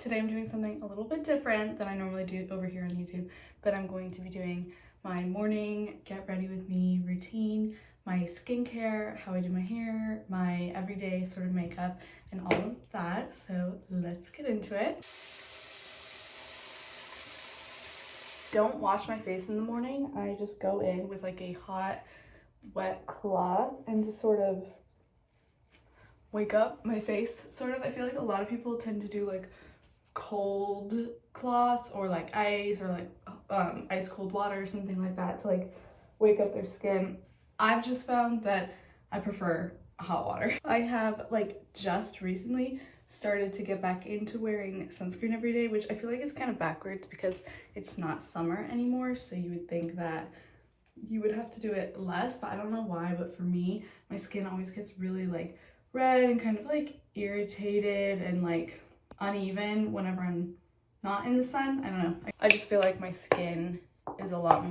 Today I'm doing something a little bit different than I normally do over here on YouTube, but I'm going to be doing my morning get ready with me routine, my skincare, how I do my hair, my everyday sort of makeup, and all of that. So let's get into it. Don't wash my face in the morning. I just go in with like a hot, wet cloth and just sort of wake up my face, sort of. I feel like a lot of people tend to do like cold cloths or like ice or like ice cold water or something like that to like wake up their skin. I've just found that I prefer hot water. I have like just recently started to get back into wearing sunscreen every day, which I feel like is kind of backwards because it's not summer anymore, so you would think that you would have to do it less, but I don't know why. But for me, my skin always gets really like red and kind of like irritated and like uneven whenever I'm not in the sun. I don't know. I just feel like my skin is a lot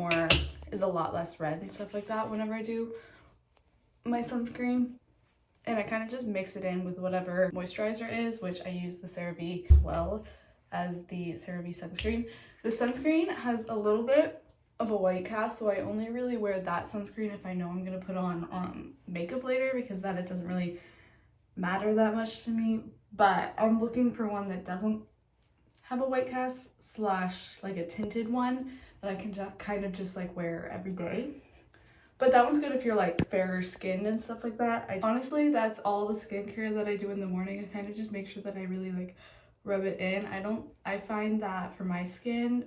less red and stuff like that whenever I do my sunscreen. And I kind of just mix it in with whatever moisturizer is, which I use the CeraVe as well as the CeraVe sunscreen. The sunscreen has a little bit of a white cast, so I only really wear that sunscreen if I know I'm gonna put on makeup later, because then it doesn't really matter that much to me. But I'm looking for one that doesn't have a white cast slash like a tinted one that I can just kind of just like wear every day. But that one's good if you're like fairer skinned and stuff like that. Honestly, that's all the skincare that I do in the morning. I kind of just make sure that I really like rub it in. I find that for my skin,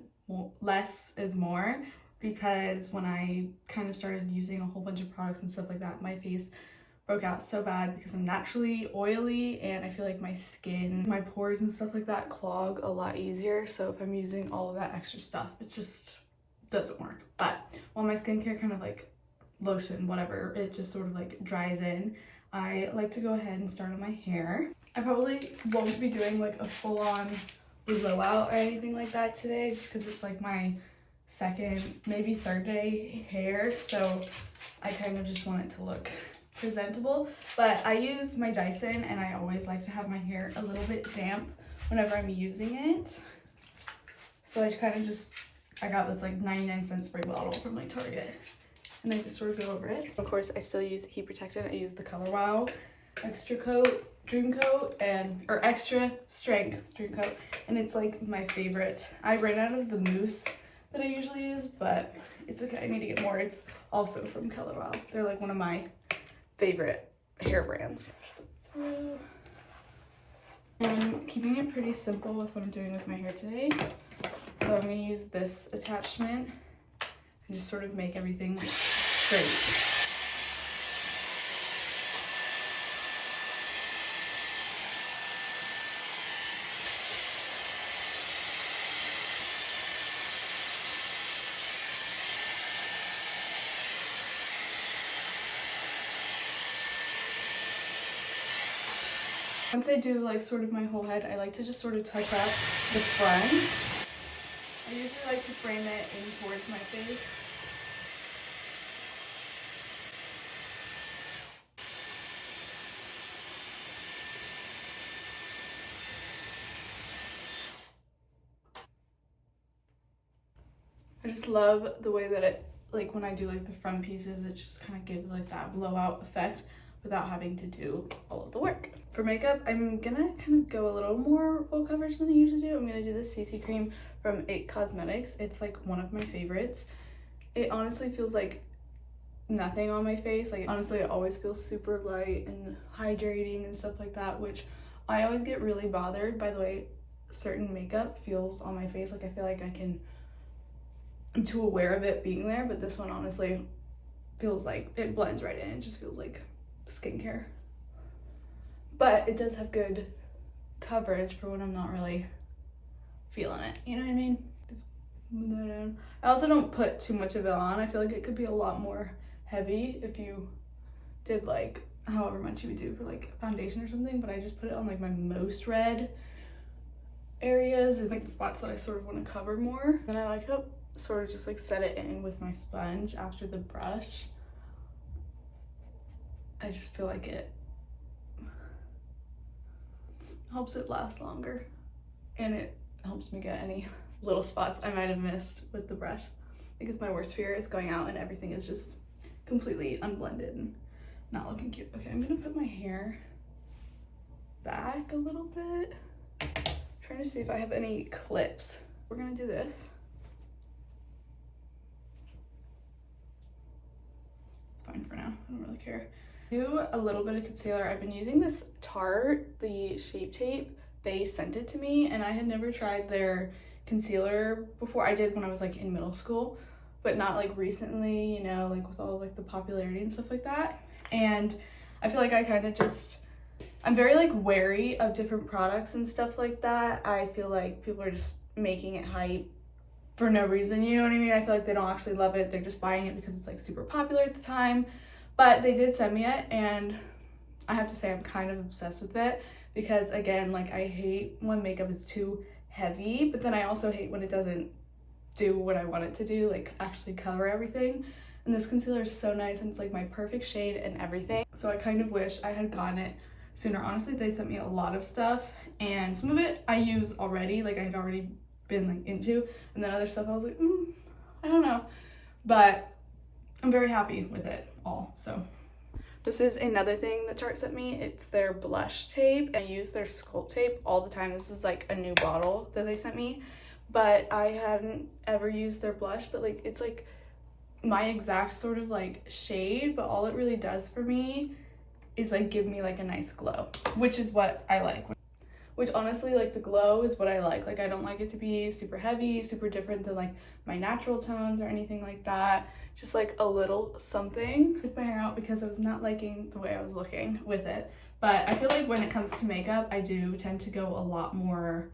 less is more, because when I kind of started using a whole bunch of products and stuff like that, my face broke out so bad because I'm naturally oily and I feel like my skin, my pores and stuff like that clog a lot easier. So if I'm using all of that extra stuff, it just doesn't work. But while my skincare kind of like lotion, whatever, it just sort of like dries in, I like to go ahead and start on my hair. I probably won't be doing like a full-on blowout or anything like that today, just because it's like my second, maybe third day hair, so I kind of just want it to look presentable. But I use my Dyson and I always like to have my hair a little bit damp whenever I'm using it. So I kind of just, I got this like 99-cent spray bottle from like Target, and I just sort of go over it. Of course, I still use heat protectant. I use the Color Wow Extra Coat Dream Coat, or Extra Strength Dream Coat, and it's like my favorite. I ran out of the mousse that I usually use, but it's okay, I need to get more. It's also from Color Wow. They're like one of my favorite hair brands. I'm keeping it pretty simple with what I'm doing with my hair today. So I'm gonna use this attachment and just sort of make everything straight. Once I do like sort of my whole head, I like to just sort of touch up the front. I usually like to frame it in towards my face. I just love the way that it, like when I do like the front pieces, it just kind of gives like that blowout effect without having to do all of the work. For makeup, I'm gonna kind of go a little more full coverage than I usually do. I'm gonna do this CC cream from IT Cosmetics. It's like one of my favorites. It honestly feels like nothing on my face. Like honestly, it always feels super light and hydrating and stuff like that, which I always get really bothered by the way certain makeup feels on my face. Like I feel like I'm too aware of it being there, but this one honestly feels like it blends right in. It just feels like skincare. But it does have good coverage for when I'm not really feeling it. You know what I mean? Just move that in. I also don't put too much of it on. I feel like it could be a lot more heavy if you did like however much you would do for like foundation or something, but I just put it on like my most red areas and like the spots that I sort of want to cover more. And I like to sort of just like set it in with my sponge after the brush. I just feel like it helps it last longer. and it helps me get any little spots I might have missed with the brush, because my worst fear is going out and everything is just completely unblended and not looking cute. Okay, I'm gonna put my hair back a little bit. Trying to see if I have any clips. We're gonna do this. It's fine for now, I don't really care. Do a little bit of concealer. I've been using this Tarte, the Shape Tape. They sent it to me and I had never tried their concealer before. I did when I was like in middle school, but not like recently, you know, like with all like the popularity and stuff like that. And I feel like I kind of just, I'm very like wary of different products and stuff like that. I feel like people are just making it hype for no reason, you know what I mean? I feel like they don't actually love it. They're just buying it because it's like super popular at the time. But they did send me it and I have to say I'm kind of obsessed with it, because again, like I hate when makeup is too heavy, but then I also hate when it doesn't do what I want it to do, like actually cover everything. And this concealer is so nice and it's like my perfect shade and everything. So I kind of wish I had gotten it sooner. Honestly, they sent me a lot of stuff and some of it I use already, like I had already been like into, and then other stuff I was like, I don't know. But I'm very happy with it all. So this is another thing that Tarte sent me. It's their blush tape. I use their Sculpt tape all the time. This is like a new bottle that they sent me, but I hadn't ever used their blush, but like it's like my exact sort of like shade, but all it really does for me is like give me like a nice glow, which is what I like. Which honestly, like the glow is what I like. Like I don't like it to be super heavy, super different than like my natural tones or anything like that. Just like a little something. I took my hair out because I was not liking the way I was looking with it. But I feel like when it comes to makeup, I do tend to go a lot more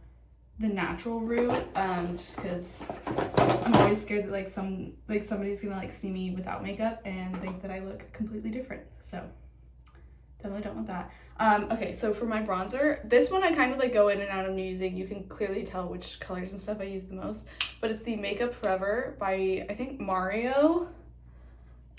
the natural route, just because I'm always scared that like somebody's gonna like see me without makeup and think that I look completely different. So definitely don't want that. Okay, so for my bronzer, this one I kind of like go in and out of using. You can clearly tell which colors and stuff I use the most, but it's the Makeup Forever by I think Mario.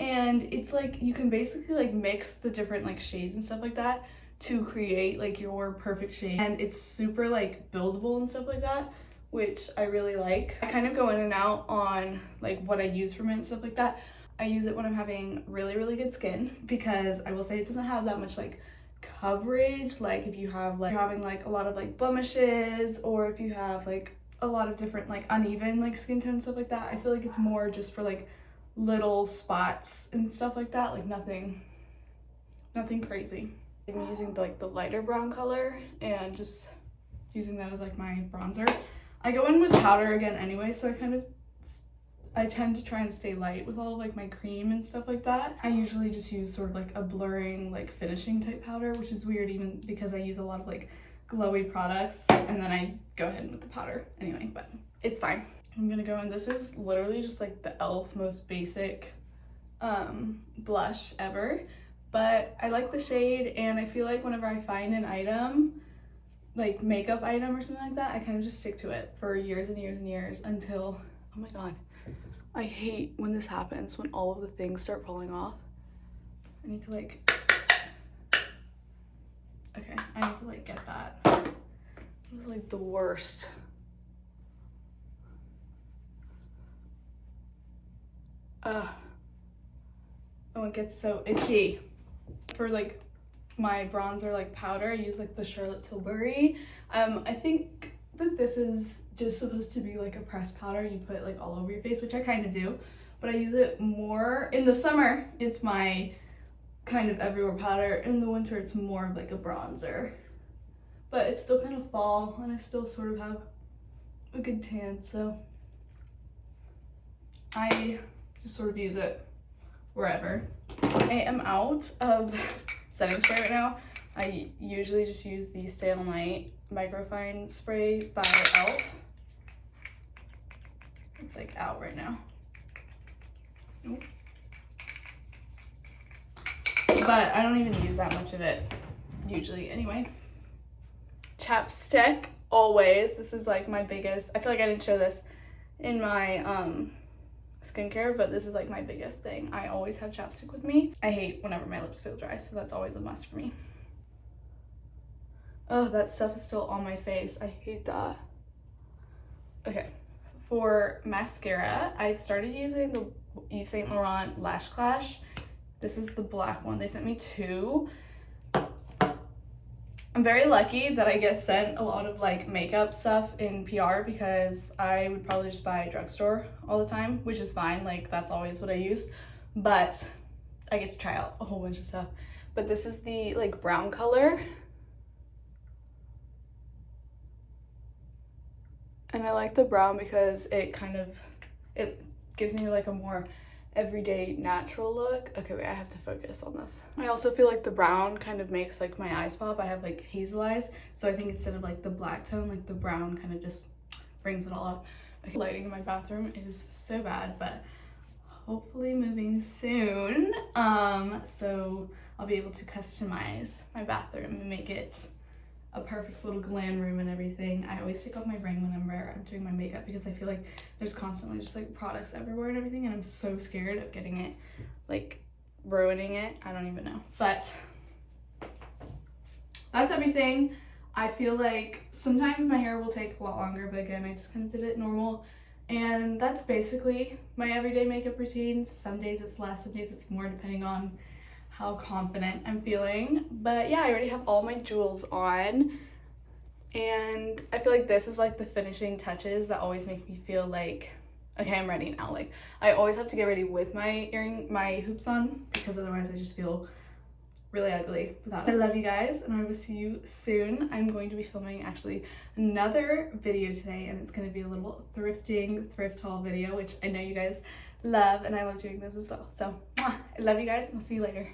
And it's like you can basically like mix the different like shades and stuff like that to create like your perfect shade, and it's super like buildable and stuff like that, which I really like. I kind of go in and out on like what I use from it and stuff like that. I use it when I'm having really good skin, because I will say it doesn't have that much like coverage. Like if you have like you're having like a lot of like blemishes, or if you have like a lot of different like uneven like skin tone and stuff like that, I feel like it's more just for like little spots and stuff like that, like nothing crazy. I'm using like the lighter brown color and just using that as like my bronzer. I go in with powder again anyway, so I tend to try and stay light with all of like my cream and stuff like that. I usually just use sort of like a blurring like finishing type powder, which is weird even because I use a lot of like glowy products, and then I go ahead with the powder anyway, but it's fine. I'm gonna go in, this is literally just like the e.l.f. most basic blush ever, but I like the shade, and I feel like whenever I find an item, like makeup item or something like that, I kind of just stick to it for years and years and years until, oh my god, I hate when this happens, when all of the things start falling off. I need to like, okay, I need to like get that. It was like the worst. Oh, it gets so itchy. For like my bronzer like powder, I use like the Charlotte Tilbury. I think that this is just supposed to be like a pressed powder you put like all over your face, which I kind of do, but I use it more in the summer. It's my kind of everywhere powder. In the winter, it's more of like a bronzer, but it's still kind of fall and I still sort of have a good tan, so I just sort of use it wherever. I am out of setting spray right now. I usually just use the Stay All Night Microfine Spray by e.l.f. It's like out right now. Nope. But I don't even use that much of it usually anyway. Chapstick, always. This is like my biggest, I feel like I didn't show this in my skincare, but this is like my biggest thing. I always have chapstick with me. I hate whenever my lips feel dry, so that's always a must for me. Oh, that stuff is still on my face. I hate that. Okay, for mascara, I've started using the Yves Saint Laurent Lash Clash. This is the black one. They sent me 2. I'm very lucky that I get sent a lot of like makeup stuff in PR because I would probably just buy a drugstore all the time, which is fine. Like that's always what I use, but I get to try out a whole bunch of stuff. But this is the like brown color. And I like the brown because it gives me like a more everyday natural look. Okay, wait, I have to focus on this. I also feel like the brown kind of makes like my eyes pop. I have like hazel eyes, so I think instead of like the black tone, like the brown kind of just brings it all up. Okay, lighting in my bathroom is so bad, but hopefully moving soon. So I'll be able to customize my bathroom and make it a perfect little glam room and everything. I always take off my ring whenever I'm doing my makeup because I feel like there's constantly just like products everywhere and everything, and I'm so scared of getting it, like ruining it. I don't even know. But that's everything. I feel like sometimes my hair will take a lot longer, but again, I just kind of did it normal. And that's basically my everyday makeup routine. Some days it's less, some days it's more, depending on how confident I'm feeling. But yeah, I already have all my jewels on, and I feel like this is like the finishing touches that always make me feel like, okay, I'm ready now. Like I always have to get ready with my hoops on, because otherwise I just feel really ugly without it. I love you guys, and I will see you soon. I'm going to be filming actually another video today, and it's going to be a little thrift haul video, which I know you guys love, and I love doing those as well. So I love you guys, and I'll see you later.